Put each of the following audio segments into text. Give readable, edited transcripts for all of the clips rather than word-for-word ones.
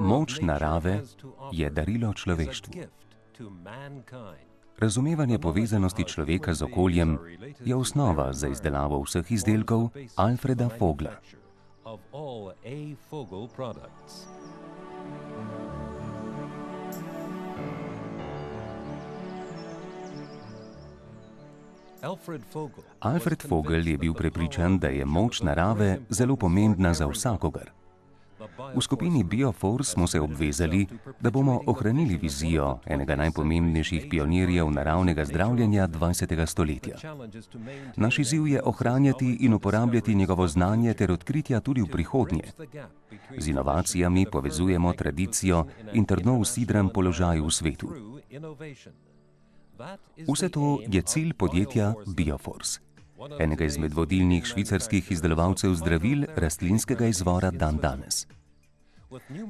Moč narave je darilo človeštvu. Razumevanje povezanosti človeka z okoljem je osnova za izdelavo vseh izdelkov Alfreda Vogla. Alfred Vogel je bil prepričan, da je moč narave zelo pomembna za vsakogar. V skupini Bioforce smo se obvezali, da bomo ohranili vizijo enega najpomembnejših pionirjev naravnega zdravljenja 20. stoletja. Naš izziv je ohranjati in uporabljati njegovo znanje ter odkritja tudi v prihodnje. Z inovacijami povezujemo tradicijo in trdno usidran položaj v svetu. Vse to je cilj podjetja Bioforce, enega izmed vodilnih švicarskih izdelovalcev zdravil rastlinskega izvora dandanes.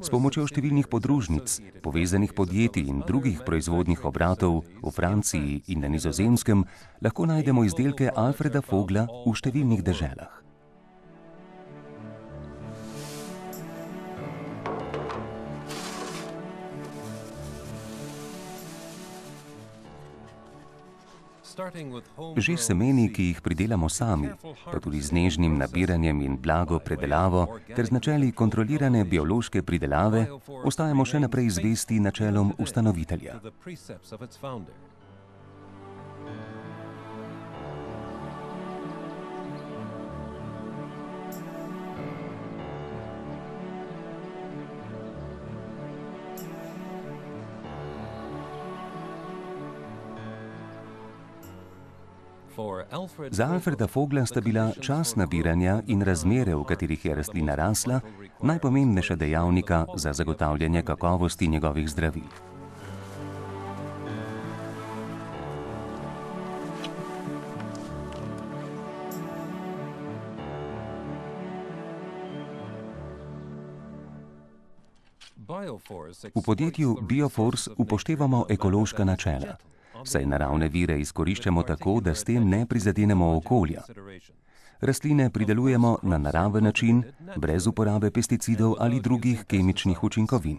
S pomočjo številnih podružnic, povezanih podjetij in drugih proizvodnih obratov v Franciji in na Nizozemskem lahko najdemo izdelke Alfreda Vogla v številnih deželah. Že semeni, ki jih pridelamo sami, pa tudi z nežnim nabiranjem in blago predelavo ter z načeli kontrolirane biološke pridelave, ostajamo še naprej zvesti načelom ustanovitelja. Za Alfreda Vogla sta bila čas nabiranja in razmere, v katerih je rastlina rasla, najpomembnejša dejavnika za zagotavljanje kakovosti njegovih zdravil. V podjetju Bioforce upoštevamo ekološka načela, saj naravne vire izkoriščamo tako, da s tem ne prizadenemo okolja. Rastline pridelujemo na naraven način, brez uporabe pesticidov ali drugih kemičnih učinkovin.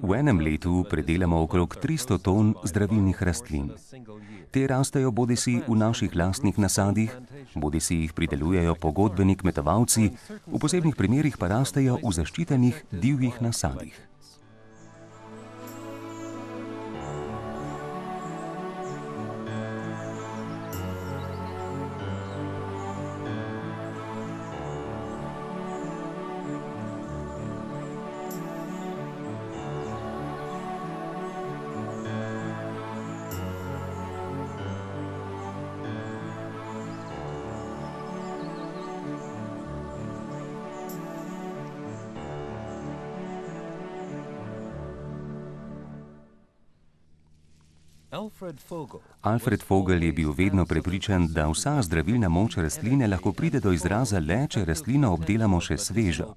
V enem letu predelamo okrog 300 ton zdravilnih rastlin. Te rastejo bodisi v naših lastnih nasadih, bodisi jih pridelujejo pogodbeni kmetovalci, v posebnih primerih pa rastejo v zaščitenih divjih nasadih. Alfred Vogel je bil vedno prepričan, da vsa zdravilna moč rastline lahko pride do izraza le, če rastlino obdelamo še svežo.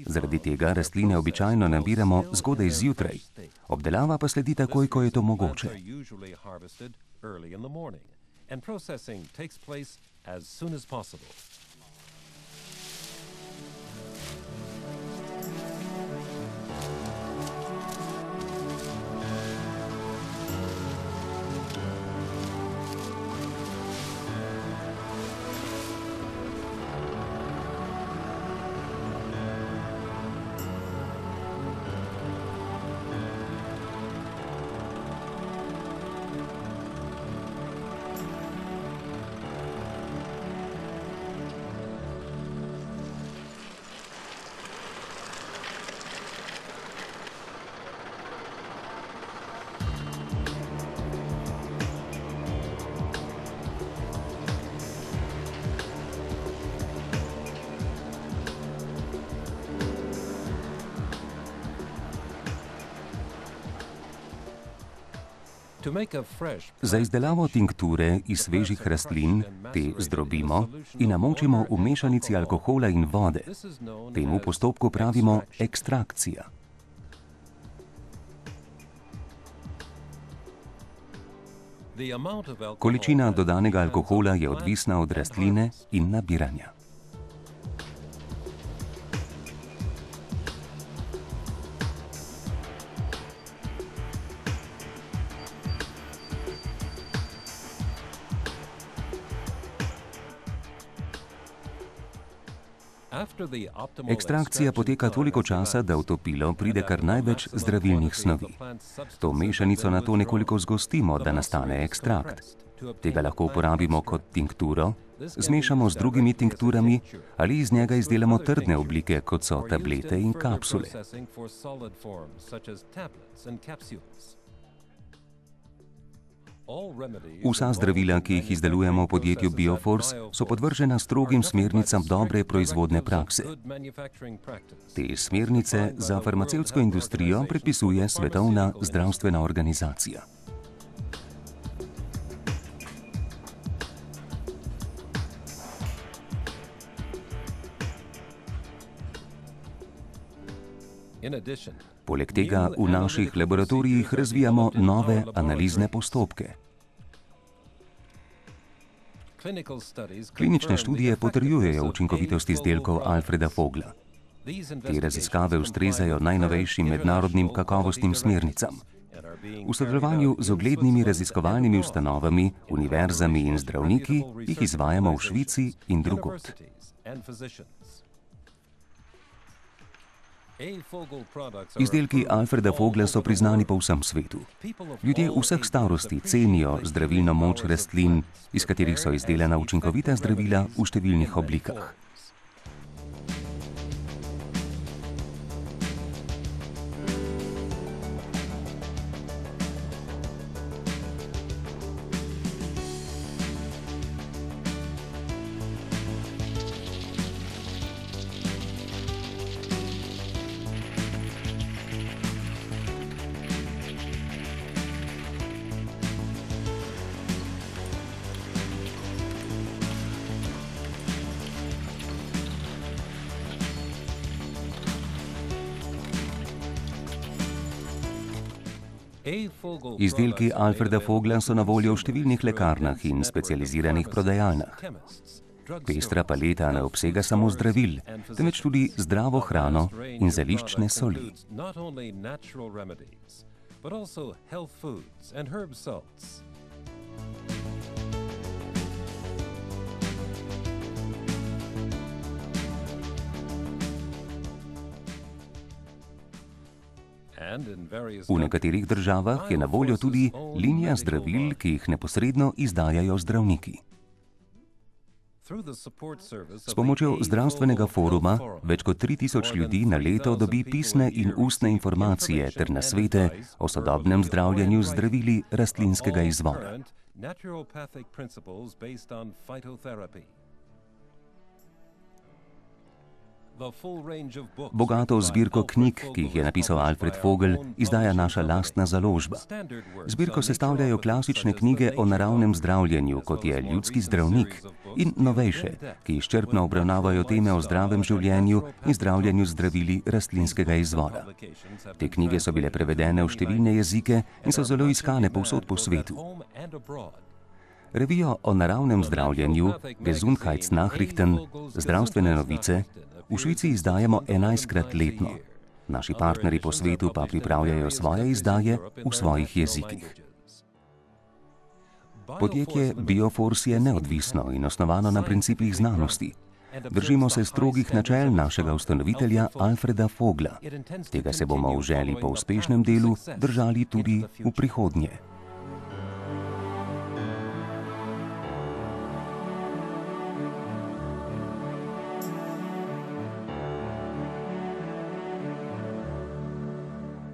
Zaradi tega rastline običajno nabiramo zgodaj zjutraj, obdelava pa sledi takoj, ko je to mogoče. Za izdelavo tinkture iz svežih rastlin te zdrobimo in namočimo v mešanici alkohola in vode. Temu postopku pravimo ekstrakcija. Količina dodanega alkohola je odvisna od rastline in nabiranja. Ekstrakcija poteka toliko časa, da v topilo pride kar največ zdravilnih snovi. To mešanico nato nekoliko zgostimo, da nastane ekstrakt. Tega lahko uporabimo kot tinkturo, zmešamo z drugimi tinkturami ali iz njega izdelamo trdne oblike, kot so tablete in kapsule. Vsa zdravila, ki jih izdelujemo v podjetju Bioforce, so podvržena strogim smernicam dobre proizvodne prakse. Te smernice za farmacevtsko industrijo predpisuje Svetovna zdravstvena organizacija. Poleg tega v naših laboratorijih razvijamo nove analizne postopke. Klinične študije potrjujejo učinkovitost izdelkov Alfreda Vogla. Te raziskave ustrezajo najnovejšim mednarodnim kakovostnim smernicam. V sodelovanju z uglednimi raziskovalnimi ustanovami, univerzami in zdravniki jih izvajamo v Švici in drugod. Izdelki Alfreda Vogla so priznani po vsem svetu. Ljudje vseh starosti cenijo zdravilno moč rastlin, iz katerih so izdelana učinkovita zdravila v številnih oblikah. Izdelki Alfreda Vogla so na voljo v številnih lekarnah in specializiranih prodajalnah. Pestra paleta ne obsega samo zdravil, temveč tudi zdravo hrano in zeliščne soli. V nekaterih državah je na voljo tudi linija zdravil, ki jih neposredno izdajajo zdravniki. S pomočjo zdravstvenega foruma več kot 3000 ljudi na leto dobi pisne in ustne informacije ter nasvete o sodobnem zdravljenju z zdravili rastlinskega izvora. Bogato zbirko knjig, ki jih je napisal Alfred Vogel, izdaja naša lastna založba. Zbirko sestavljajo klasične knjige o naravnem zdravljenju, kot je Ljudski zdravnik, in novejše, ki izčrpno obravnavajo teme o zdravem življenju in zdravljenju z zdravili rastlinskega izvora. Te knjige so bile prevedene v številne jezike in so zelo iskane povsod po svetu. Revijo o naravnem zdravljenju Gesundheitsnachrichten, zdravstvene novice, v Švici izdajamo 11-krat letno. Naši partnerji po svetu pa pripravljajo svoje izdaje v svojih jezikih. Podjetje Bioforce je neodvisno in osnovano na principih znanosti. Držimo se strogih načel našega ustanovitelja Alfreda Vogla. Tega se bomo v želji po uspešnem delu držali tudi v prihodnje.